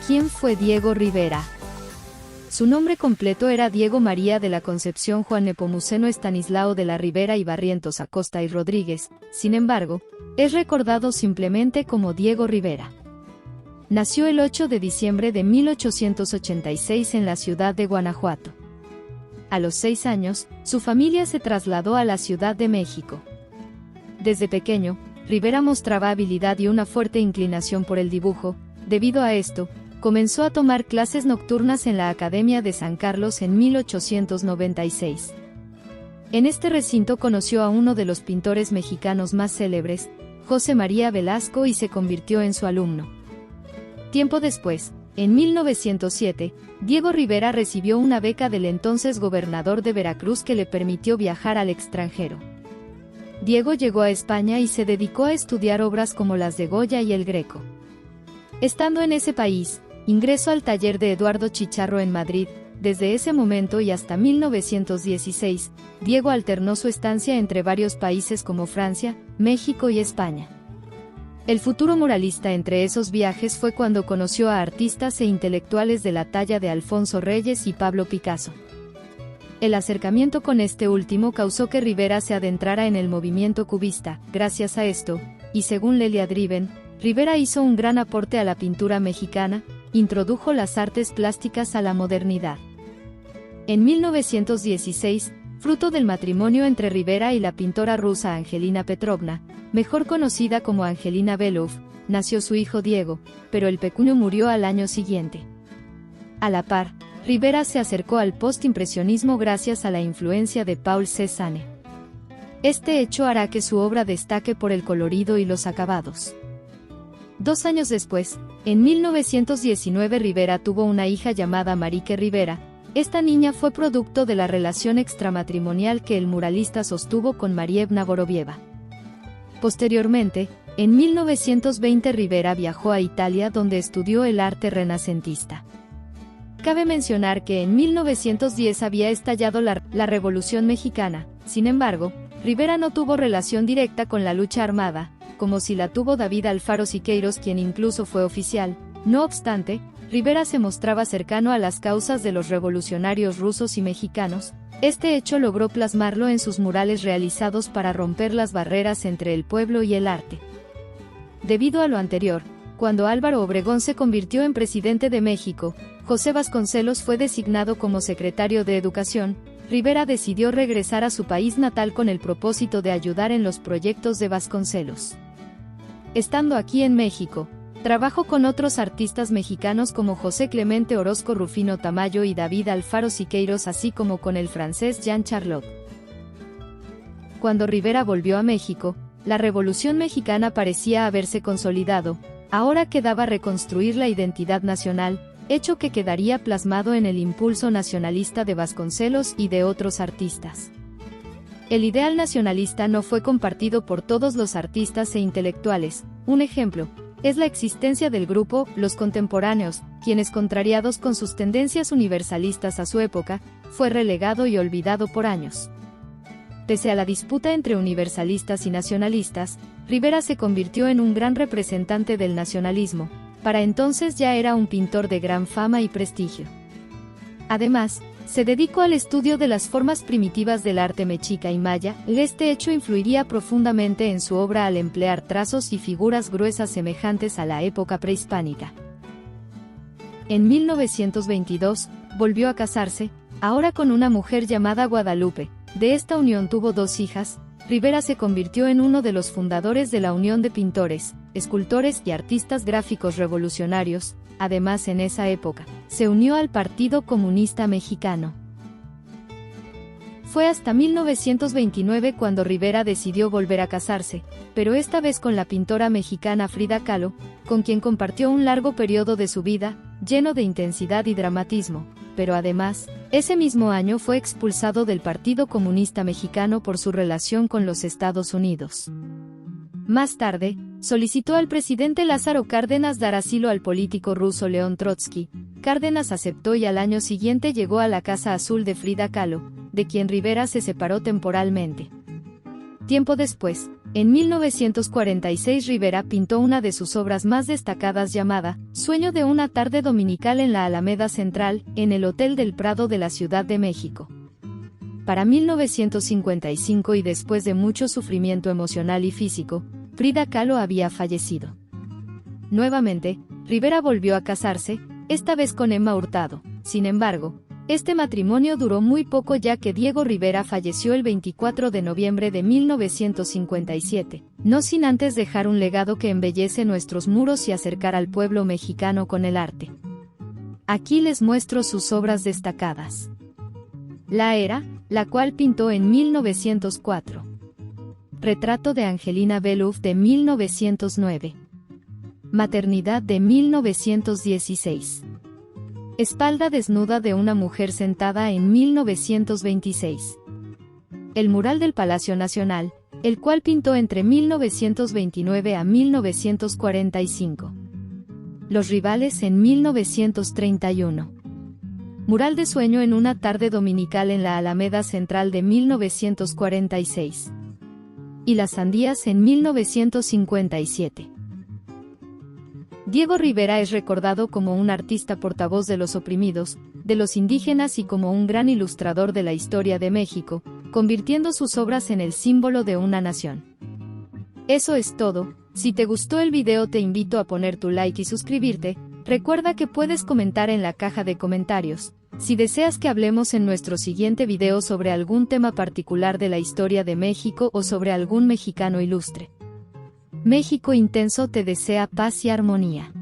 ¿Quién fue Diego Rivera? Su nombre completo era Diego María de la Concepción Juan Nepomuceno Estanislao de la Rivera y Barrientos Acosta y Rodríguez. Sin embargo, es recordado simplemente como Diego Rivera. Nació el 8 de diciembre de 1886 en la ciudad de Guanajuato. A los 6 años, su familia se trasladó a la Ciudad de México. Desde pequeño, Rivera mostraba habilidad y una fuerte inclinación por el dibujo. Debido a esto, comenzó a tomar clases nocturnas en la Academia de San Carlos en 1896. En este recinto conoció a uno de los pintores mexicanos más célebres, José María Velasco, y se convirtió en su alumno. Tiempo después, en 1907, Diego Rivera recibió una beca del entonces gobernador de Veracruz que le permitió viajar al extranjero. Diego llegó a España y se dedicó a estudiar obras como las de Goya y el Greco. Estando en ese país, ingresó al taller de Eduardo Chicharro en Madrid. Desde ese momento y hasta 1916, Diego alternó su estancia entre varios países como Francia, México y España. El futuro muralista entre esos viajes fue cuando conoció a artistas e intelectuales de la talla de Alfonso Reyes y Pablo Picasso. El acercamiento con este último causó que Rivera se adentrara en el movimiento cubista. Gracias a esto, y según Lelia Driven, Rivera hizo un gran aporte a la pintura mexicana, introdujo las artes plásticas a la modernidad. En 1916, fruto del matrimonio entre Rivera y la pintora rusa Angelina Petrovna, mejor conocida como Angelina Belov, nació su hijo Diego, pero el pequeño murió al año siguiente. A la par, Rivera se acercó al postimpresionismo gracias a la influencia de Paul Cézanne. Este hecho hará que su obra destaque por el colorido y los acabados. 2 años después, en 1919, Rivera tuvo una hija llamada Marique Rivera. Esta niña fue producto de la relación extramatrimonial que el muralista sostuvo con Marievna Vorobieva. Posteriormente, en 1920, Rivera viajó a Italia, donde estudió el arte renacentista. Cabe mencionar que en 1910 había estallado la Revolución Mexicana. Sin embargo, Rivera no tuvo relación directa con la lucha armada, como si la tuvo David Alfaro Siqueiros, quien incluso fue oficial. No obstante, Rivera se mostraba cercano a las causas de los revolucionarios rusos y mexicanos. Este hecho logró plasmarlo en sus murales realizados para romper las barreras entre el pueblo y el arte. Debido a lo anterior, cuando Álvaro Obregón se convirtió en presidente de México, José Vasconcelos fue designado como secretario de Educación. Rivera decidió regresar a su país natal con el propósito de ayudar en los proyectos de Vasconcelos. Estando aquí en México, trabajó con otros artistas mexicanos como José Clemente Orozco, Rufino Tamayo y David Alfaro Siqueiros, así como con el francés Jean Charlot. Cuando Rivera volvió a México, la Revolución Mexicana parecía haberse consolidado. Ahora quedaba reconstruir la identidad nacional, hecho que quedaría plasmado en el impulso nacionalista de Vasconcelos y de otros artistas. El ideal nacionalista no fue compartido por todos los artistas e intelectuales. Un ejemplo es la existencia del grupo Los Contemporáneos, quienes, contrariados con sus tendencias universalistas a su época, fue relegado y olvidado por años. Pese a la disputa entre universalistas y nacionalistas, Rivera se convirtió en un gran representante del nacionalismo. Para entonces ya era un pintor de gran fama y prestigio. Además, se dedicó al estudio de las formas primitivas del arte mexica y maya. Este hecho influiría profundamente en su obra al emplear trazos y figuras gruesas semejantes a la época prehispánica. En 1922, volvió a casarse, ahora con una mujer llamada Guadalupe. De esta unión tuvo 2 hijas. Rivera se convirtió en uno de los fundadores de la Unión de Pintores, Escultores y Artistas Gráficos Revolucionarios. Además, en esa época, se unió al Partido Comunista Mexicano. Fue hasta 1929 cuando Rivera decidió volver a casarse, pero esta vez con la pintora mexicana Frida Kahlo, con quien compartió un largo periodo de su vida, lleno de intensidad y dramatismo. Pero además, ese mismo año fue expulsado del Partido Comunista Mexicano por su relación con los Estados Unidos. Más tarde, solicitó al presidente Lázaro Cárdenas dar asilo al político ruso León Trotsky. Cárdenas aceptó y al año siguiente llegó a la Casa Azul de Frida Kahlo, de quien Rivera se separó temporalmente. Tiempo después, En 1946 Rivera pintó una de sus obras más destacadas llamada Sueño de una tarde dominical en la Alameda Central, en el Hotel del Prado de la Ciudad de México. Para 1955 y después de mucho sufrimiento emocional y físico, Frida Kahlo había fallecido. Nuevamente, Rivera volvió a casarse, esta vez con Emma Hurtado. Sin embargo, este matrimonio duró muy poco ya que Diego Rivera falleció el 24 de noviembre de 1957, no sin antes dejar un legado que embellece nuestros muros y acercar al pueblo mexicano con el arte. Aquí les muestro sus obras destacadas. La Era, la cual pintó en 1904. Retrato de Angelina Belouf de 1909. Maternidad de 1916. Espalda desnuda de una mujer sentada en 1926. El mural del Palacio Nacional, el cual pintó entre 1929 a 1945. Los rivales en 1931. Mural de Sueño en una tarde dominical en la Alameda Central de 1946. Y Las sandías en 1957. Diego Rivera es recordado como un artista portavoz de los oprimidos, de los indígenas y como un gran ilustrador de la historia de México, convirtiendo sus obras en el símbolo de una nación. Eso es todo. Si te gustó el video te invito a poner tu like y suscribirte. Recuerda que puedes comentar en la caja de comentarios, si deseas que hablemos en nuestro siguiente video sobre algún tema particular de la historia de México o sobre algún mexicano ilustre. México Intenso te desea paz y armonía.